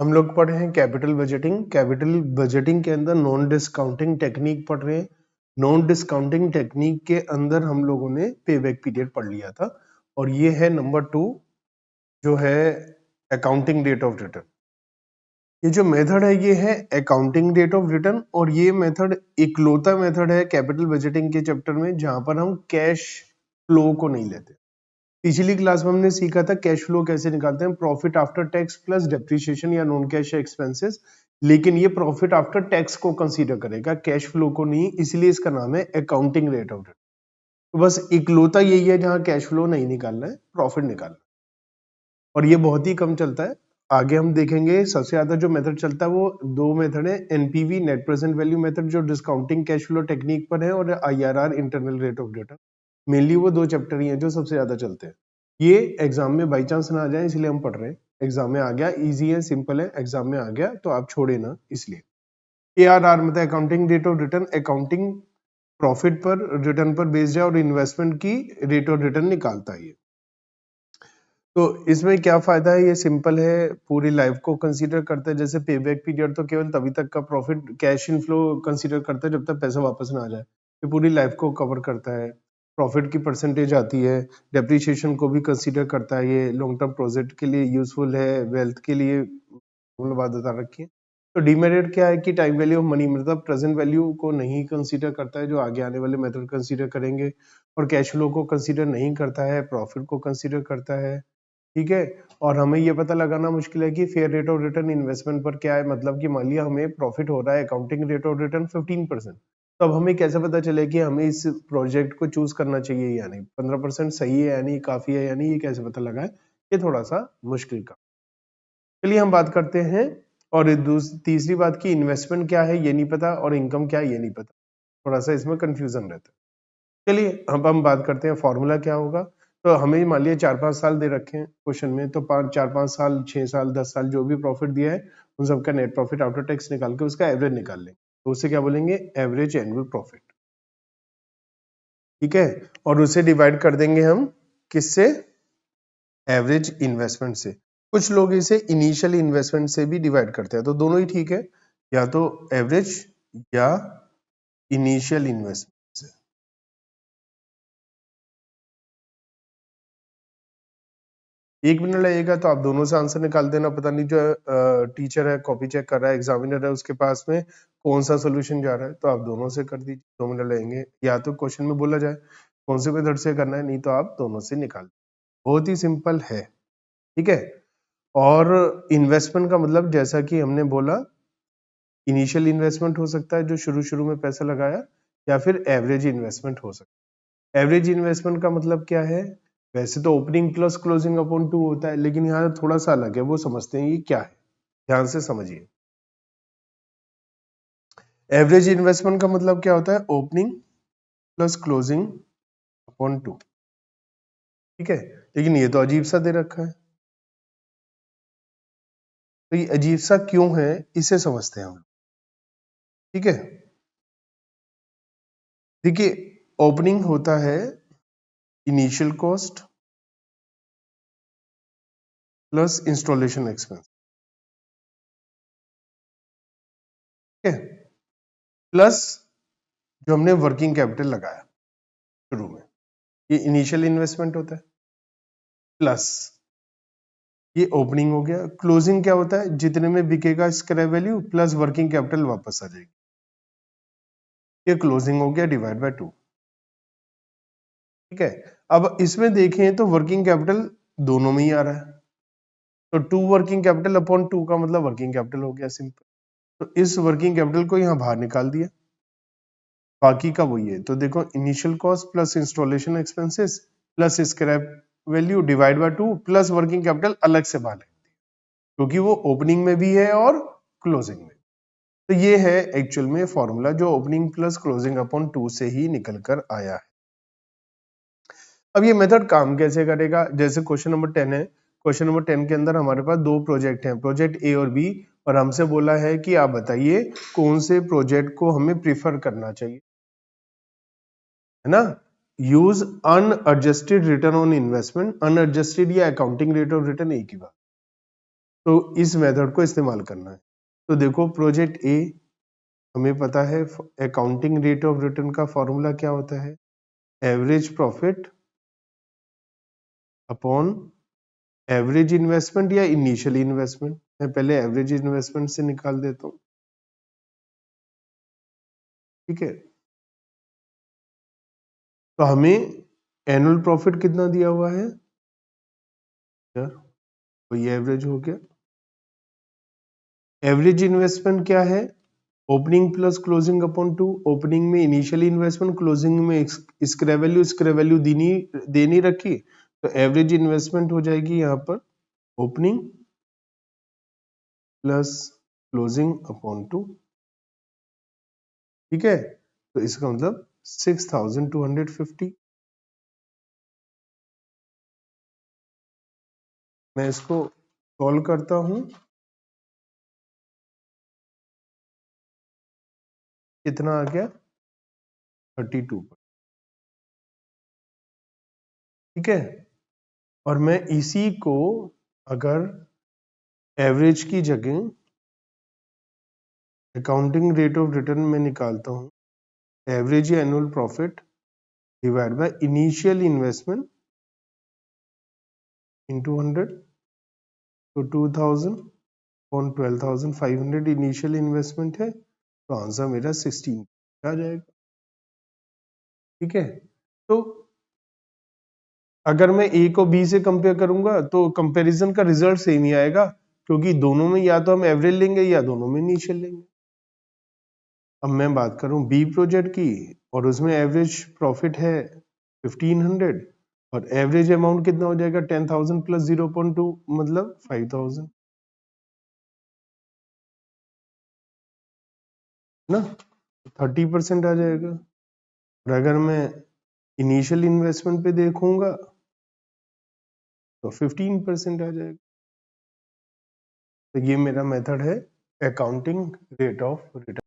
हम लोग पढ़ रहे हैं कैपिटल बजटिंग। कैपिटल बजटिंग के अंदर नॉन डिस्काउंटिंग टेक्निक पढ़ रहे हैं। नॉन डिस्काउंटिंग टेक्निक के अंदर हम लोगों ने पे बैक पीरियड पढ़ लिया था, और ये है नंबर 2 जो है अकाउंटिंग डेट ऑफ रिटर्न। ये जो मेथड है ये है अकाउंटिंग डेट ऑफ रिटर्न, और ये मेथड इकलौता मेथड है कैपिटल बजटिंग के चैप्टर में जहां पर हम कैश फ्लो को नहीं लेते। पिछली क्लास में हमने सीखा था कैश फ्लो कैसे निकालते हैं, profit after tax plus depreciation या नॉन कैश एक्सपेंसेस, लेकिन ये प्रॉफिट आफ्टर टैक्स को कंसीडर करेगा, कैश फ्लो को नहीं, इसलिए इसका नाम है अकाउंटिंग रेट ऑफ रिटर्न। तो बस इकलौता यही है जहां कैश फ्लो नहीं निकालना है, प्रॉफिट निकालना है, और ये बहुत ही कम चलता है। आगे हम देखेंगे सबसे ज्यादा जो मेथड चलता है वो 2 मेथड है, NPV net present value method जो डिस्काउंटिंग कैश फ्लो टेक्निक पर है, और IRR internal rate of return. Mainly वो 2 चैप्टर ही हैं जो सबसे ज्यादा चलते हैं। ये एग्जाम में बाई चांस ना आ जाए इसलिए हम पढ़ रहे हैं। एग्जाम में आ गया, इजी है, सिंपल है, एग्जाम में आ गया तो आप छोड़े ना, इसलिए। एआरआर मतलब accounting rate of return, accounting profit पर रिटर्न पर बेस्ड है और इन्वेस्टमेंट की रेट ऑफ रिटर्न निकालता है ये। तो इसमें क्या फायदा है, ये सिंपल है, पूरी लाइफ को कंसीडर करता है। जैसे पे बैक पीरियड तो केवल तभी तक का प्रॉफिट कैश इनफ्लो कंसीडर करता है जब तक पैसा वापस ना आ जाए, ये पूरी लाइफ को कवर करता है। प्रॉफिट की परसेंटेज आती है, डेप्रिसिएशन को भी कंसीडर करता है, ये लॉन्ग टर्म प्रोजेक्ट के लिए यूजफुल है, वेल्थ के लिए मतलब बात बता रखी है। तो डीमेरिट क्या है कि टाइम वैल्यू ऑफ मनी मतलब प्रेजेंट वैल्यू को नहीं कंसीडर करता है, जो आगे आने वाले मेथड कंसीडर करेंगे, और कैश फ्लो को कंसीडर नहीं करता है, प्रॉफिट को कंसीडर करता है, ठीक है। और हमें ये पता लगाना मुश्किल है कि fair rate of return investment पर क्या है, मतलब कि मान लिया हमें प्रॉफिट हो रहा है अकाउंटिंग रेट ऑफ रिटर्न 15%, तो अब हमें कैसे पता चले कि हमें इस प्रोजेक्ट को चूज करना चाहिए या नहीं, 15% सही है या नहीं, काफी है या नहीं, ये कैसे पता लगाए, ये थोड़ा सा मुश्किल का। चलिए हम बात करते हैं। और तीसरी बात की इन्वेस्टमेंट क्या है ये नहीं पता, और इनकम क्या है ये नहीं पता, थोड़ा सा इसमें कंफ्यूजन रहता है। चलिए अब हम बात करते हैं फॉर्मूला क्या होगा। तो हमें मान लिया 4-5 साल दे रखे हैं क्वेश्चन में, तो 4-5 साल, 6 साल, 10 साल जो भी प्रॉफिट दिया है उन सबका नेट प्रॉफिट आफ्टर टैक्स निकाल के उसका एवरेज निकाल लेंगे, तो उसे क्या बोलेंगे, एवरेज एनुअल प्रॉफिट, ठीक है। और उसे डिवाइड कर देंगे हम किससे, एवरेज इन्वेस्टमेंट से। कुछ लोग इसे इनिशियल इन्वेस्टमेंट से भी डिवाइड करते हैं, तो दोनों ही ठीक है, या तो एवरेज या इनिशियल इन्वेस्टमेंट से। एक मिनट लगेगा तो आप दोनों से आंसर निकाल देना। पता नहीं जो टीचर है कॉपी चेक कर रहा है, एग्जामिनर है उसके पास में कौन सा सोल्यूशन जा रहा है, तो आप दोनों से कर दीजिए, 2 मिनट लगेंगे। या तो क्वेश्चन में बोला जाए कौन से मेथड से करना है, नहीं तो आप दोनों से निकाल, बहुत ही सिंपल है, ठीक है। और इन्वेस्टमेंट का मतलब जैसा कि हमने बोला, इनिशियल इन्वेस्टमेंट हो सकता है जो शुरू शुरू में पैसा लगाया, या फिर एवरेज इन्वेस्टमेंट हो सकता है। एवरेज इन्वेस्टमेंट का मतलब क्या है, वैसे तो ओपनिंग प्लस क्लोजिंग अपॉन 2 होता है, लेकिन यहाँ थोड़ा सा अलग है, वो समझते हैं ये क्या है, ध्यान से समझिए। एवरेज इन्वेस्टमेंट का मतलब क्या होता है, ओपनिंग प्लस क्लोजिंग अपॉन 2, ठीक है। लेकिन ये तो अजीब सा दे रखा है, तो ये अजीब सा क्यों है इसे समझते हैं हम लोग, ठीक है। देखिए, ओपनिंग होता है initial cost plus installation expense, ठीक है, प्लस जो हमने वर्किंग कैपिटल लगाया शुरू में, ये इनिशियल इन्वेस्टमेंट होता है, प्लस ये ओपनिंग हो गया। क्लोजिंग क्या होता है, जितने में बिकेगा scrap value plus working capital वापस आ जाएगी, ये क्लोजिंग हो गया डिवाइड बाय 2, ठीक है। अब इसमें देखें तो वर्किंग कैपिटल दोनों में ही आ रहा है, तो 2 वर्किंग कैपिटल अपॉन 2 का मतलब वर्किंग कैपिटल हो गया, सिंपल। तो इस वर्किंग कैपिटल को यहां बाहर निकाल दिया, बाकी का वही है। तो देखो, initial cost plus installation expenses plus scrap value divide by 2 plus working capital अलग से बाहर, क्योंकि वो ओपनिंग में भी है और क्लोजिंग में। तो ये है एक्चुअल में फॉर्मूला जो ओपनिंग प्लस क्लोजिंग अपॉन 2 से ही निकल कर आया है। अब ये मेथड काम कैसे करेगा, जैसे क्वेश्चन नंबर 10 है, क्वेश्चन नंबर 10 के अंदर हमारे पास 2 प्रोजेक्ट हैं, प्रोजेक्ट ए और बी, और हमसे बोला है कि आप बताइए कौन से प्रोजेक्ट को हमें प्रीफर करना चाहिए, है ना। Use unadjusted return on investment, unadjusted या अकाउंटिंग रेट ऑफ रिटर्न एक ही बात, तो इस मेथड को इस्तेमाल करना है। तो देखो प्रोजेक्ट ए, हमें पता है अकाउंटिंग रेट ऑफ रिटर्न का फॉर्मूला क्या होता है, average profit upon average investment या इनिशियल इन्वेस्टमेंट। मैं पहले एवरेज इन्वेस्टमेंट से निकाल देता हूं, ठीक है। तो हमें एनुअल प्रॉफिट कितना दिया हुआ है यार, तो ये एवरेज हो गया। एवरेज इन्वेस्टमेंट क्या है, opening plus closing upon 2। Opening में इनिशियल इन्वेस्टमेंट, क्लोजिंग में स्क्रेप वैल्यू देनी रखी, तो एवरेज इन्वेस्टमेंट हो जाएगी यहाँ पर ओपनिंग प्लस क्लोजिंग अपॉन 2, ठीक है। तो इसका मतलब 6250। मैं इसको सॉल्व करता हूं, कितना आ गया 32, ठीक है। और मैं इसी को अगर एवरेज की जगह अकाउंटिंग रेट ऑफ रिटर्न में निकालता हूं, average annual profit divide by initial investment into 100, तो 2000 ऑन 12,500 इनिशियल इन्वेस्टमेंट है, तो आंसर मेरा 16 आ जाएगा, ठीक है। तो अगर मैं ए को बी से कंपेयर करूंगा तो कंपैरिजन का रिजल्ट सेम ही आएगा, क्योंकि दोनों में या तो हम एवरेज लेंगे या दोनों में इनिशियल लेंगे। अब मैं बात करूं बी प्रोजेक्ट की, और उसमें एवरेज प्रॉफिट है 1500, और एवरेज अमाउंट कितना हो जाएगा 10,000 प्लस 0.2 मतलब 5,000 ना, 30% आ जाएगा। और अगर मैं इनिशियल इन्वेस्टमेंट पे देखूंगा तो 15% आ जाएगा। तो ये मेरा मेथड है अकाउंटिंग रेट ऑफ रिटर्न।